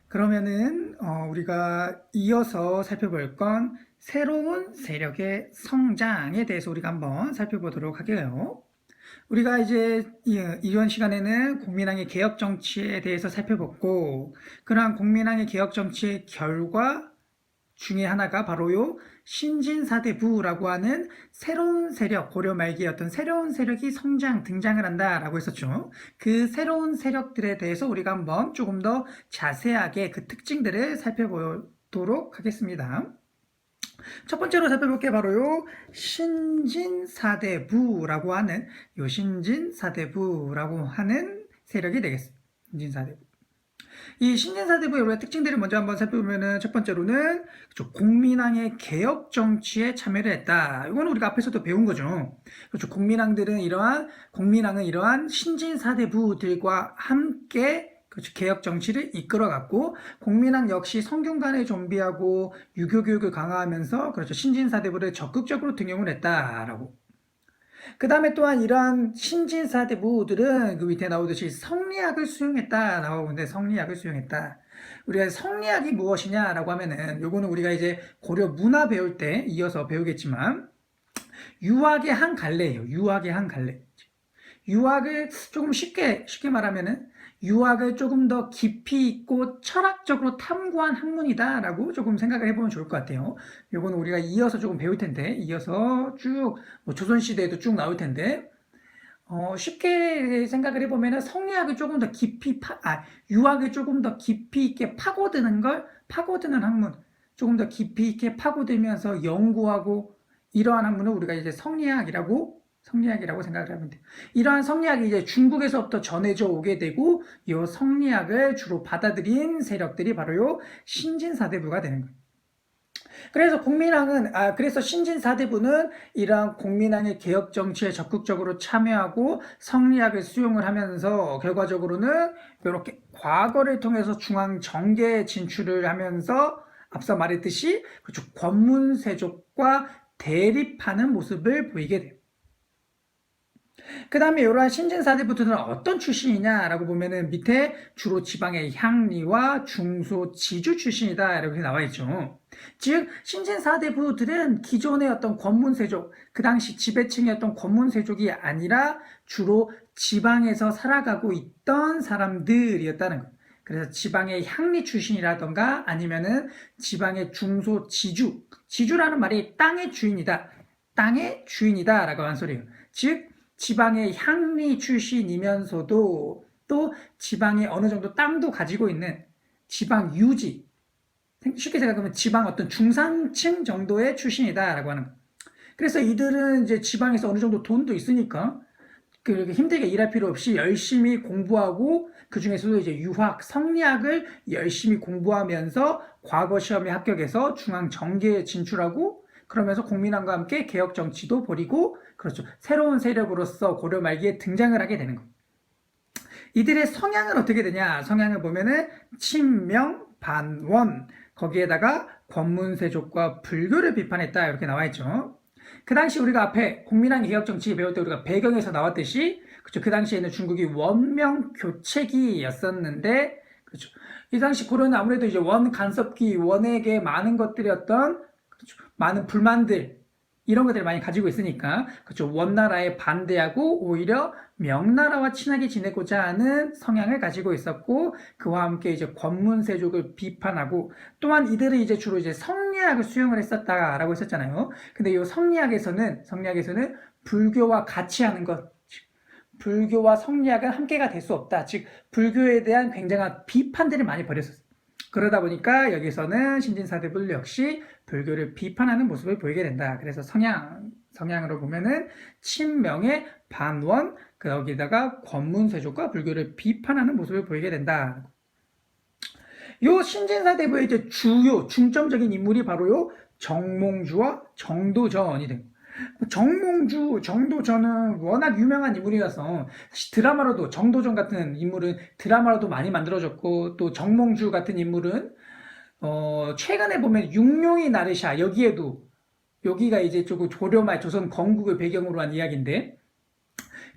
그러면은 우리가 이어서 살펴볼 건 새로운 세력의 성장에 대해서 우리가 한번 살펴보도록 할게요. 우리가 이제 이번 시간에는 국민항의 개혁 정치에 대해서 살펴봤고, 그러한 국민항의 개혁 정치의 결과 중에 하나가 바로 요 신진사대부라고 하는 새로운 세력, 고려 말기의 어떤 새로운 세력이 등장을 한다라고 했었죠. 그 새로운 세력들에 대해서 우리가 한번 조금 더 자세하게 그 특징들을 살펴보도록 하겠습니다. 첫 번째로 살펴볼 게 바로 요 신진사대부라고 하는 세력이 되겠습니다. 신진사대부. 이 신진사대부의 우리가 특징들을 먼저 한번 살펴보면은 첫 번째로는 그렇죠, 국민항의 개혁 정치에 참여를 했다. 이거는 우리가 앞에서도 배운 거죠. 그렇죠. 국민항은 이러한 신진사대부들과 함께 그렇죠. 개혁 정치를 이끌어갔고, 국민항 역시 성균 간의 좀비하고 유교 교육을 강화하면서 그렇죠. 신진사대부를 적극적으로 등용을 했다라고. 그 다음에 또한 이러한 신진사대부들은 그 밑에 나오듯이 성리학을 수용했다 나오는데, 성리학을 수용했다. 우리가 성리학이 무엇이냐라고 하면은, 요거는 우리가 이제 고려 문화 배울 때 이어서 배우겠지만, 유학의 한 갈래예요. 유학의 한 갈래. 유학을 조금 쉽게 말하면은, 유학을 조금 더 깊이 있고 철학적으로 탐구한 학문이다 라고 조금 생각을 해보면 좋을 것 같아요. 요거는 우리가 이어서 조금 배울 텐데, 이어서 쭉 조선시대에도 쭉 나올 텐데, 쉽게 생각을 해보면은 성리학을 조금 더 유학을 조금 더 깊이 있게 파고드는 학문, 조금 더 깊이 있게 파고들면서 연구하고, 이러한 학문을 우리가 이제 성리학이라고 생각을 하면 돼요. 이러한 성리학이 이제 중국에서부터 전해져 오게 되고, 이 성리학을 주로 받아들인 세력들이 바로 요 신진사대부가 되는 거예요. 그래서 신진사대부는 이러한 국민항의 개혁 정치에 적극적으로 참여하고 성리학을 수용을 하면서 결과적으로는 이렇게 과거를 통해서 중앙 정계에 진출을 하면서 앞서 말했듯이 그렇죠, 권문세족과 대립하는 모습을 보이게 돼요. 그 다음에 이러한 신진사대부들은 어떤 출신이냐라고 보면은 밑에 주로 지방의 향리와 중소 지주 출신이다 이렇게 나와 있죠. 즉 신진사대부들은 기존의 어떤 권문세족, 그 당시 지배층이었던 권문세족이 아니라 주로 지방에서 살아가고 있던 사람들이었다는 거예요. 그래서 지방의 향리 출신이라던가 아니면은 지방의 중소 지주라는 말이 땅의 주인이다라고 하는 소리예요. 즉 지방의 향리 출신이면서도 또 지방의 어느 정도 땅도 가지고 있는 지방 유지, 쉽게 생각하면 지방 어떤 중산층 정도의 출신이다라고 하는 거. 그래서 이들은 이제 지방에서 어느 정도 돈도 있으니까 그렇게 힘들게 일할 필요 없이 열심히 공부하고, 그 중에서도 이제 성리학을 열심히 공부하면서 과거 시험에 합격해서 중앙 정계에 진출하고, 그러면서 국민항과 함께 개혁 정치도 벌이고, 그렇죠, 새로운 세력으로서 고려 말기에 등장을 하게 되는 겁니다. 이들의 성향은 어떻게 되냐? 성향을 보면은 친명, 반원, 거기에다가 권문세족과 불교를 비판했다 이렇게 나와 있죠. 그 당시 우리가 앞에 국민항 개혁 정치 배울 때 우리가 배경에서 나왔듯이, 그렇죠, 그 당시에는 중국이 원명 교체기였었는데, 그렇죠, 이 당시 고려는 아무래도 이제 원 간섭기, 원에게 많은 것들이 그렇죠, 많은 불만들, 이런 것들을 많이 가지고 있으니까, 그렇죠, 원나라에 반대하고 오히려 명나라와 친하게 지내고자 하는 성향을 가지고 있었고, 그와 함께 이제 권문세족을 비판하고, 또한 이들은 이제 주로 이제 성리학을 수용을 했었다라고 했었잖아요. 근데 이 성리학에서는 불교와 같이 하는 것, 불교와 성리학은 함께가 될 수 없다. 즉 불교에 대한 굉장한 비판들을 많이 벌였었어요. 그러다 보니까 여기서는 신진사대부 역시 불교를 비판하는 모습을 보이게 된다. 그래서 성향으로 보면은 친명의 반원, 거기다가 권문세족과 불교를 비판하는 모습을 보이게 된다. 요 신진사대부의 이제 주요 중점적인 인물이 바로 요 정몽주와 정도전이 됩니다. 정도전은 워낙 유명한 인물이라서 사실 드라마로도, 정도전 같은 인물은 드라마로도 많이 만들어졌고, 또 정몽주 같은 인물은 최근에 보면 육룡이 나르샤, 여기가 이제 조금 고려말 조선 건국을 배경으로 한 이야기인데,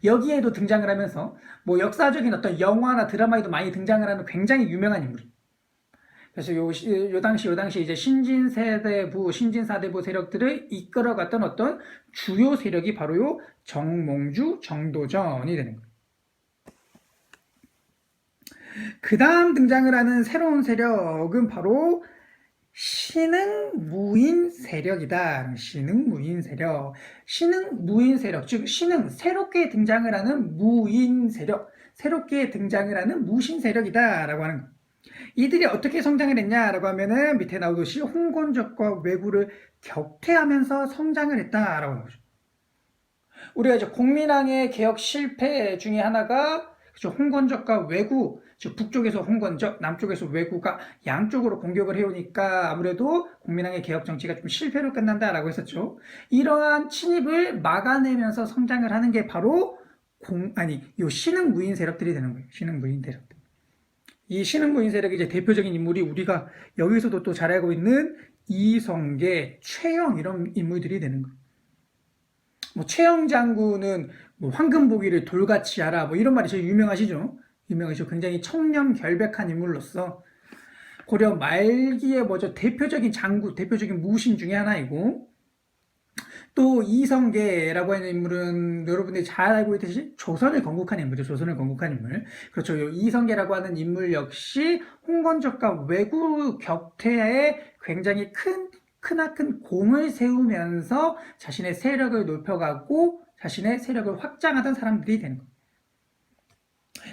여기에도 등장을 하면서 뭐 역사적인 어떤 영화나 드라마에도 많이 등장을 하는 굉장히 유명한 인물이에요. 그래서 요 당시 이제 신진사대부 세력들을 이끌어갔던 어떤 주요 세력이 바로 요 정몽주, 정도전이 되는 거예요. 그 다음 등장을 하는 새로운 세력은 바로 신흥무인 세력이다. 신흥무인 세력. 신흥무인 세력. 즉, 새롭게 등장을 하는 무인 세력. 새롭게 등장을 하는 무신 세력이다. 라고 하는 거예요. 이들이 어떻게 성장을 했냐라고 하면은 밑에 나오듯이 홍건적과 왜구를 격퇴하면서 성장을 했다라고 나오죠. 우리가 이제 공민왕의 개혁 실패 중에 하나가 홍건적과 왜구, 즉 북쪽에서 홍건적, 남쪽에서 왜구가 양쪽으로 공격을 해오니까 아무래도 공민왕의 개혁 정치가 좀 실패로 끝난다라고 했었죠. 이러한 침입을 막아내면서 성장을 하는 게 바로 요 신흥무인 세력들이 되는 거예요. 신흥무인 세력들. 이 신흥무인 세력의 이제 대표적인 인물이 우리가 여기서도 또 잘 알고 있는 이성계, 최영 이런 인물들이 되는 거예요. 뭐 최영 장군은 뭐 황금보기를 돌같이 하라 뭐 이런 말이 제일 유명하시죠. 굉장히 청렴결백한 인물로서 고려 말기에 뭐죠 대표적인 장군, 대표적인 무신 중에 하나이고 또 이성계라고 하는 인물은 여러분들이 잘 알고 있듯이 조선을 건국한 인물이죠. 조선을 건국한 인물. 그렇죠. 이성계라고 하는 인물 역시 홍건적과 왜구 격퇴에 굉장히 크나큰 공을 세우면서 자신의 세력을 높여가고 자신의 세력을 확장하던 사람들이 되는 거예요.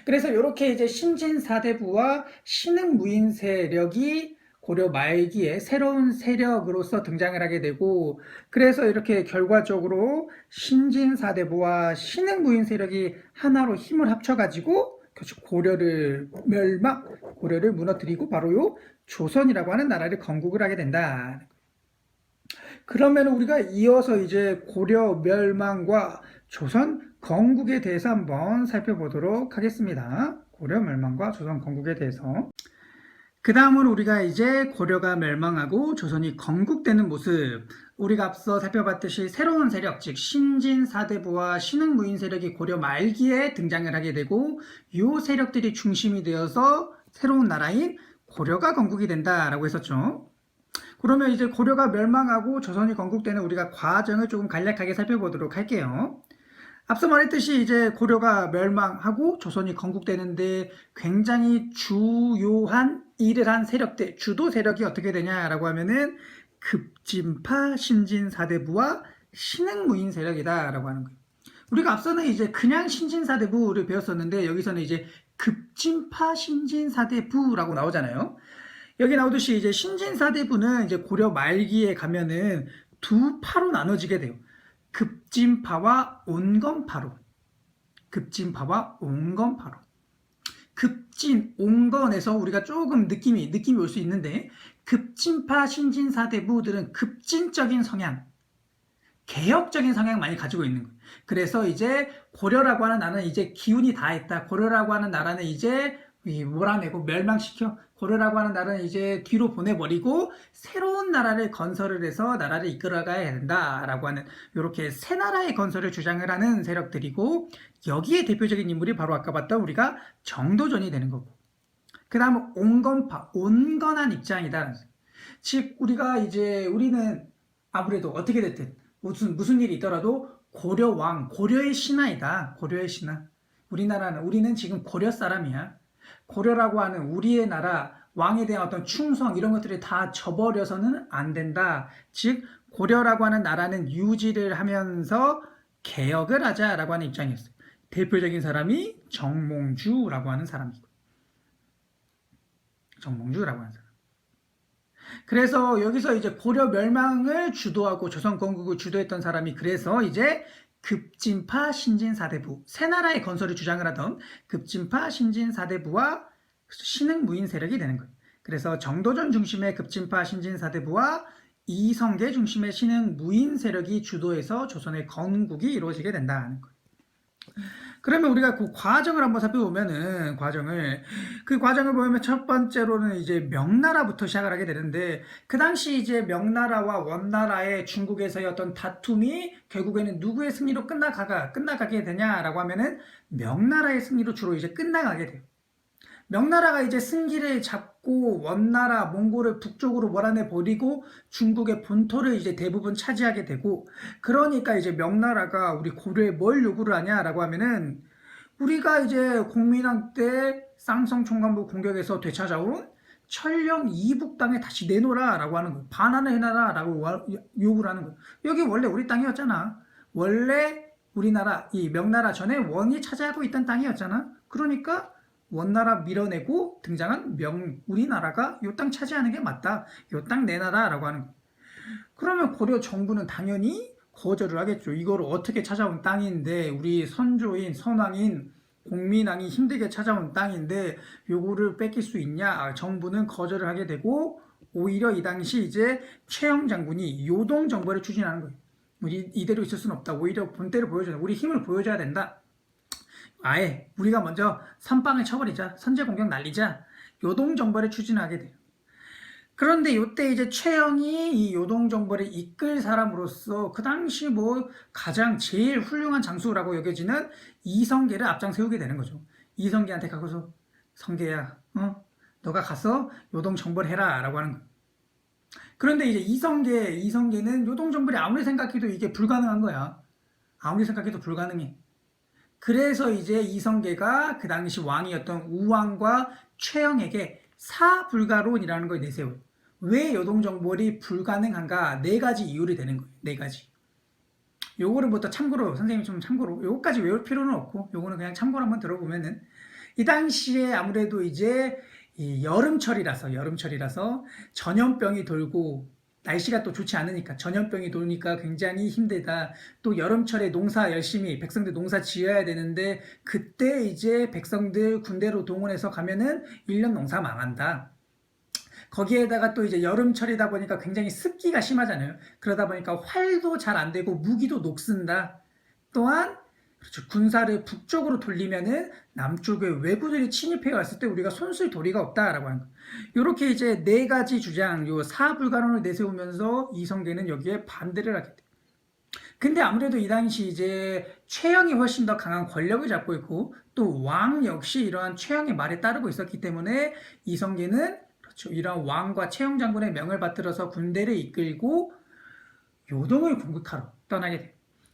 그래서 이렇게 이제 신진사대부와 신흥무인 세력이 고려 말기에 새로운 세력으로서 등장을 하게 되고 그래서 이렇게 결과적으로 신진사대부와 신흥무인 세력이 하나로 힘을 합쳐가지고 고려를 무너뜨리고 바로 요 조선이라고 하는 나라를 건국을 하게 된다. 그러면 우리가 이어서 이제 고려 멸망과 조선 건국에 대해서 한번 살펴보도록 하겠습니다. 고려 멸망과 조선 건국에 대해서. 그 다음으로 우리가 이제 고려가 멸망하고 조선이 건국되는 모습, 우리가 앞서 살펴봤듯이 새로운 세력, 즉 신진사대부와 신흥무인 세력이 고려 말기에 등장을 하게 되고 이 세력들이 중심이 되어서 새로운 나라인 고려가 건국이 된다라고 했었죠. 그러면 이제 고려가 멸망하고 조선이 건국되는 우리가 과정을 조금 간략하게 살펴보도록 할게요. 앞서 말했듯이 이제 고려가 멸망하고 조선이 건국되는데 굉장히 주요한 일을 한 세력들, 주도 세력이 어떻게 되냐라고 하면은 급진파 신진사대부와 신흥무인 세력이다라고 하는 거예요. 우리가 앞서는 이제 그냥 신진사대부를 배웠었는데 여기서는 이제 급진파 신진사대부라고 나오잖아요. 여기 나오듯이 이제 신진사대부는 이제 고려 말기에 가면은 두 파로 나눠지게 돼요. 급진파와 온건파로. 급진, 온건에서 우리가 조금 느낌이 올 수 있는데 급진파 신진사대부들은 급진적인 성향, 개혁적인 성향을 많이 가지고 있는 거예요. 그래서 이제 고려라고 하는 나라는 이제 기운이 다 있다. 고려라고 하는 나라는 이제 몰아내고 멸망시켜. 고려라고 하는 나라는 이제 뒤로 보내버리고 새로운 나라를 건설을 해서 나라를 이끌어가야 된다라고 하는 이렇게 새 나라의 건설을 주장을 하는 세력들이고 여기에 대표적인 인물이 바로 아까 봤던 우리가 정도전이 되는 거고 그 다음 온건파, 온건한 입장이다. 즉 우리는 아무래도 어떻게 됐든 무슨 일이 있더라도 고려왕, 고려의 신하이다. 고려의 신하. 우리는 지금 고려 사람이야. 고려라고 하는 우리의 나라 왕에 대한 어떤 충성 이런 것들을 다 저버려서는 안 된다. 즉 고려라고 하는 나라는 유지를 하면서 개혁을 하자라고 하는 입장이었어요. 대표적인 사람이 정몽주라고 하는 사람이고 정몽주라고 하는 사람. 그래서 여기서 이제 고려 멸망을 주도하고 조선 건국을 주도했던 사람이 그래서 이제 급진파 신진사대부, 새 나라의 건설을 주장을 하던 급진파 신진사대부와 신흥무인 세력이 되는 거예요. 그래서 정도전 중심의 급진파 신진사대부와 이성계 중심의 신흥무인 세력이 주도해서 조선의 건국이 이루어지게 된다는 거예요. 그러면 우리가 그 과정을 한번 살펴보면은 그 과정을 보면 첫 번째로는 이제 명나라부터 시작을 하게 되는데 그 당시 이제 명나라와 원나라의 중국에서의 어떤 다툼이 결국에는 누구의 승리로 끝나가게 되냐라고 하면은 명나라의 승리로 주로 이제 끝나가게 돼요. 명나라가 이제 승기를 잡고 원나라, 몽골을 북쪽으로 몰아내 버리고 중국의 본토를 이제 대부분 차지하게 되고, 그러니까 이제 명나라가 우리 고려에 뭘 요구를 하냐라고 하면은, 우리가 이제 공민왕 때 쌍성 총관부 공격에서 되찾아온 천령 이북 땅에 다시 내놓으라 라고 하는 거예요. 반환을 해놔라 라고 요구를 하는 거예요. 여기 원래 우리 땅이었잖아. 원래 우리나라, 이 명나라 전에 원이 차지하고 있던 땅이었잖아. 그러니까 원나라 밀어내고 등장한 우리나라가 요 땅 차지하는 게 맞다. 요 땅 내놔라 라고 하는 거예요. 그러면 고려 정부는 당연히 거절을 하겠죠. 이걸 어떻게 찾아온 땅인데, 우리 선조인 선왕인 공민왕이 힘들게 찾아온 땅인데 요거를 뺏길 수 있냐? 정부는 거절을 하게 되고, 오히려 이 당시 이제 최영 장군이 요동 정벌을 추진하는 거예요. 이대로 있을 수는 없다. 오히려 본때를 보여줘야 돼. 우리 힘을 보여줘야 된다. 아예 우리가 먼저 선빵을 쳐버리자. 선제 공격 날리자. 요동 정벌을 추진하게 돼요. 그런데 이때 이제 최영이 이 요동정벌을 이끌 사람으로서 그 당시 뭐 가장 제일 훌륭한 장수라고 여겨지는 이성계를 앞장 세우게 되는 거죠. 이성계한테 가서 성계야, 너가 가서 요동정벌해라 라고 하는 거예요. 그런데 이제 이성계는 요동정벌이 아무리 생각해도 이게 불가능한 거야. 아무리 생각해도 불가능해. 그래서 이제 이성계가 그 당시 왕이었던 우왕과 최영에게 사불가론이라는 걸 내세워요. 왜 요동정벌이 불가능한가? 4가지 이유를 대는 거예요. 4가지. 요거를 부터 참고로, 선생님이 좀 참고로, 요거까지 외울 필요는 없고, 요거는 그냥 참고로 한번 들어보면은, 이 당시에 아무래도 이제 여름철이라서 전염병이 돌고, 날씨가 또 좋지 않으니까, 전염병이 도니까 굉장히 힘들다. 또 여름철에 농사 열심히, 백성들 농사 지어야 되는데, 그때 이제 백성들 군대로 동원해서 가면은 1년 농사 망한다. 거기에다가 또 이제 여름철이다 보니까 굉장히 습기가 심하잖아요. 그러다 보니까 활도 잘 안 되고 무기도 녹슨다. 또한 그렇죠. 군사를 북쪽으로 돌리면은 남쪽에 외구들이 침입해 왔을 때 우리가 손쓸 도리가 없다라고 하는 거예요. 이렇게 이제 4가지 주장, 요 사불가론을 내세우면서 이성계는 여기에 반대를 하게 돼요. 근데 아무래도 이 당시 이제 최영이 훨씬 더 강한 권력을 잡고 있고, 또 왕 역시 이러한 최영의 말에 따르고 있었기 때문에 이성계는 이런 왕과 최영 장군의 명을 받들어서 군대를 이끌고 요동을 공격하러 떠나게 돼요.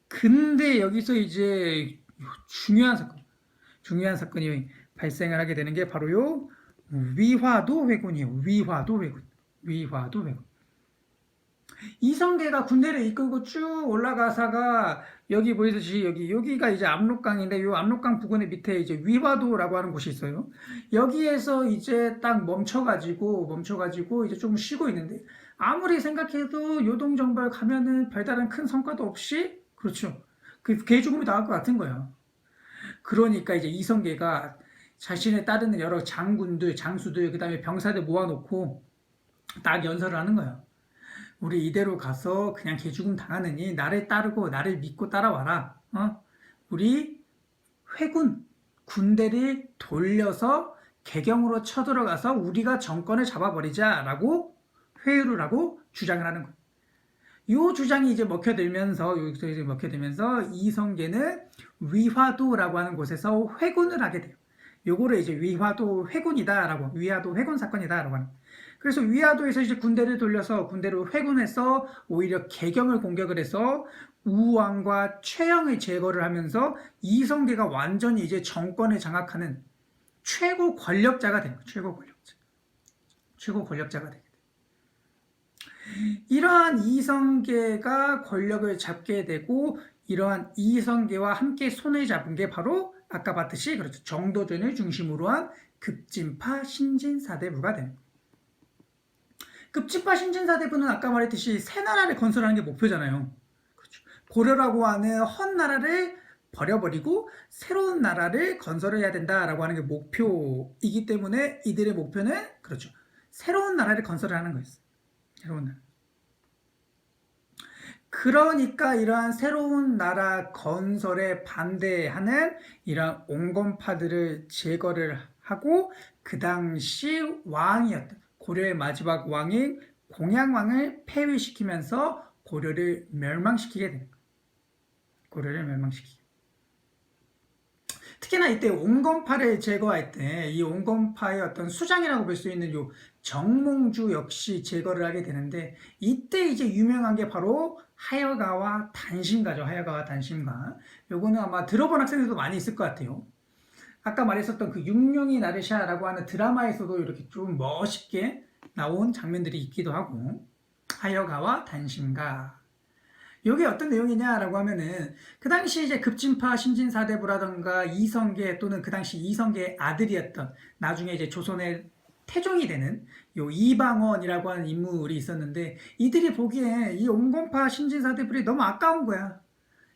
근데 여기서 이제 중요한 사건이 발생을 하게 되는 게 바로 요 위화도 회군이에요. 위화도 회군. 이성계가 군대를 이끌고 쭉 올라가사가 여기 보이듯이 여기가 이제 압록강인데 이 압록강 부근의 밑에 이제 위화도라고 하는 곳이 있어요. 여기에서 이제 딱 멈춰가지고 이제 조금 쉬고 있는데, 아무리 생각해도 요동정벌 가면은 별다른 큰 성과도 없이, 그렇죠, 그 개죽음이 나올 것 같은 거예요. 그러니까 이제 이성계가 자신에 따르는 여러 장군들, 장수들, 그 다음에 병사들 모아놓고 딱 연설을 하는 거예요. 우리 이대로 가서 그냥 개죽음 당하느니 나를 따르고 나를 믿고 따라와라. 우리 군대를 돌려서 개경으로 쳐들어가서 우리가 정권을 잡아버리자라고 회유를 하고 주장을 하는 거예요. 이 주장이 이제 먹혀들면서 이성계는 위화도라고 하는 곳에서 회군을 하게 돼요. 요거를 이제 위화도 회군 사건이다라고 하는. 그래서 위화도에서 이제 군대를 돌려서 군대로 회군해서 오히려 개경을 공격을 해서 우왕과 최영을 제거를 하면서 이성계가 완전히 이제 정권을 장악하는 최고 권력자가 된 거예요. 최고 권력자가 되게 돼요. 이러한 이성계가 권력을 잡게 되고, 이러한 이성계와 함께 손을 잡은 게 바로 아까 봤듯이 그렇죠. 정도전을 중심으로 한 급진파 신진사대부가 됩니다. 급진파 신진사대부는 아까 말했듯이 새 나라를 건설하는 게 목표잖아요. 그렇죠. 고려라고 하는 헛나라를 버려버리고 새로운 나라를 건설을 해야 된다라고 하는 게 목표이기 때문에 이들의 목표는 그렇죠. 새로운 나라를 건설을 하는 거였어요. 새로운 나라. 그러니까 이러한 새로운 나라 건설에 반대하는 이러한 온건파들을 제거를 하고, 그 당시 왕이었던 고려의 마지막 왕인 공양왕을 폐위시키면서 고려를 멸망시키게 됩니다. 특히나 이때 온건파를 제거할 때 이 온건파의 어떤 수장이라고 볼 수 있는 요 정몽주 역시 제거를 하게 되는데, 이때 이제 유명한 게 바로 하여가와 단심가죠. 하여가와 단심가. 요거는 아마 들어본 학생들도 많이 있을 것 같아요. 아까 말했었던 그 육룡이 나르샤라고 하는 드라마에서도 이렇게 좀 멋있게 나온 장면들이 있기도 하고, 하여가와 단심가. 이게 어떤 내용이냐라고 하면은, 그 당시 이제 급진파 신진사대부라던가 이성계, 또는 그 당시 이성계의 아들이었던, 나중에 이제 조선의 태종이 되는 요 이방원이라고 하는 인물이 있었는데, 이들이 보기에 이 온건파 신진사대부들이 너무 아까운 거야.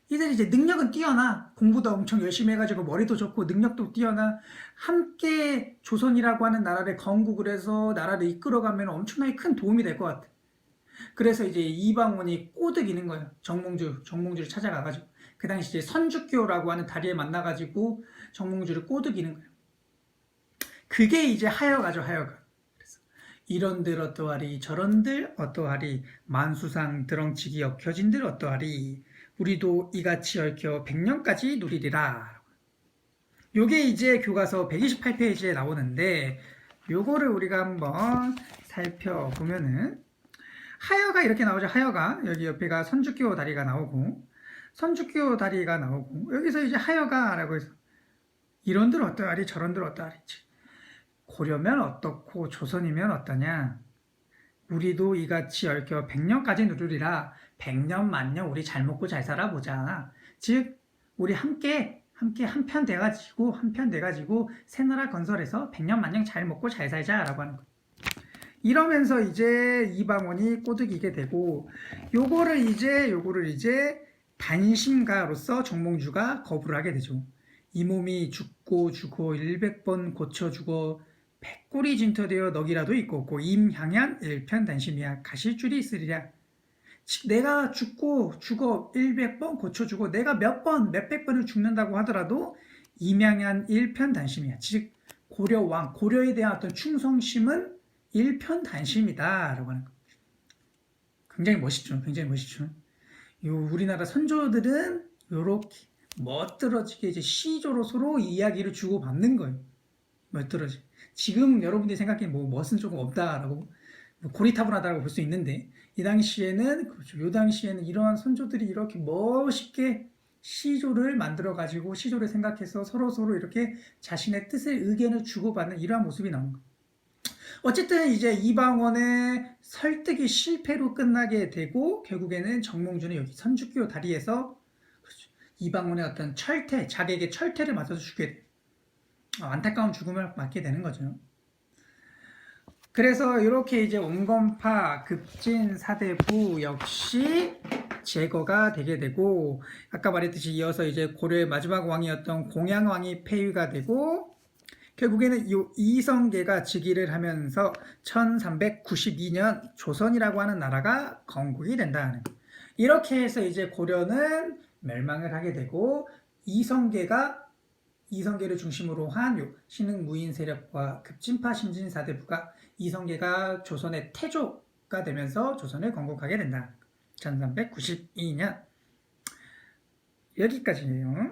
이들이 이제 능력은 뛰어나, 공부도 엄청 열심히 해가지고 머리도 좋고 능력도 뛰어나, 함께 조선이라고 하는 나라를 건국을 해서 나라를 이끌어가면 엄청나게 큰 도움이 될 것 같아. 그래서 이제 이방원이 꼬드기는 거예요. 정몽주를 찾아가가지고. 그 당시 이제 선주교라고 하는 다리에 만나가지고 정몽주를 꼬드기는 거예요. 그게 이제 하여가죠, 하여가. 그래서 이런들 어떠하리, 저런들 어떠하리, 만수상 드렁치기 얽혀진들 어떠하리, 우리도 이같이 얽혀 100년까지 누리리라. 요게 이제 교과서 128페이지에 나오는데, 요거를 우리가 한번 살펴보면은, 하여가 이렇게 나오죠. 하여가 여기 옆에가 선주교 다리가 나오고, 선주교 다리가 나오고, 여기서 이제 하여가라고 해서 이런들 어떠하리 저런들 어떠하리, 고려면 어떻고 조선이면 어떠냐, 우리도 이같이 얽혀 100년까지 누리리라. 100년 만년 우리 잘 먹고 잘 살아보자. 즉 우리 함께 한편 돼가지고 새나라 건설해서 100년 만년 잘 먹고 잘 살자라고 하는 거예요. 이러면서 이제 이방원이 꼬드기게 되고, 요거를 이제 단심가로서 정몽주가 거부를 하게 되죠. 이 몸이 죽고 100번 고쳐 죽어 100골이 진터되어 넋이라도 있고 없고 임향양 일편단심이야 가실줄이 있으리라. 즉 내가 죽어 100번 고쳐 죽어 내가 몇백 번을 죽는다고 하더라도 임향양 일편단심이야. 즉 고려에 대한 어떤 충성심은 일편단심이다라고 하는 거. 굉장히 멋있죠. 우리나라 선조들은 이렇게 멋들어지게 이제 시조로 서로 이야기를 주고받는 거예요. 멋들어지. 지금 여러분들이 생각해 멋은 조금 없다라고, 고리타분하다고 볼 수 있는데, 이 당시에는 그렇죠. 요 당시에는 이러한 선조들이 이렇게 멋있게 시조를 만들어 가지고 시조를 생각해서 서로 이렇게 자신의 뜻을 의견을 주고받는 이러한 모습이 나온 거예요. 어쨌든 이제 이방원의 설득이 실패로 끝나게 되고, 결국에는 정몽주는 여기 선주교 다리에서 그렇죠. 이방원의 어떤 자객의 철퇴를 맞아서 죽게 돼요. 안타까운 죽음을 맞게 되는 거죠. 그래서 이렇게 이제 온건파 급진사대부 역시 제거가 되게 되고, 아까 말했듯이 이어서 이제 고려의 마지막 왕이었던 공양왕이 폐위가 되고, 결국에는 이 이성계가 즉위를 하면서 1392년 조선이라고 하는 나라가 건국이 된다는 거예요. 이렇게 해서 이제 고려는 멸망을 하게 되고, 이성계를 중심으로 한 신흥무인 세력과 급진파 신진사대부가, 이성계가 조선의 태조가 되면서 조선을 건국하게 된다. 1392년 여기까지예요.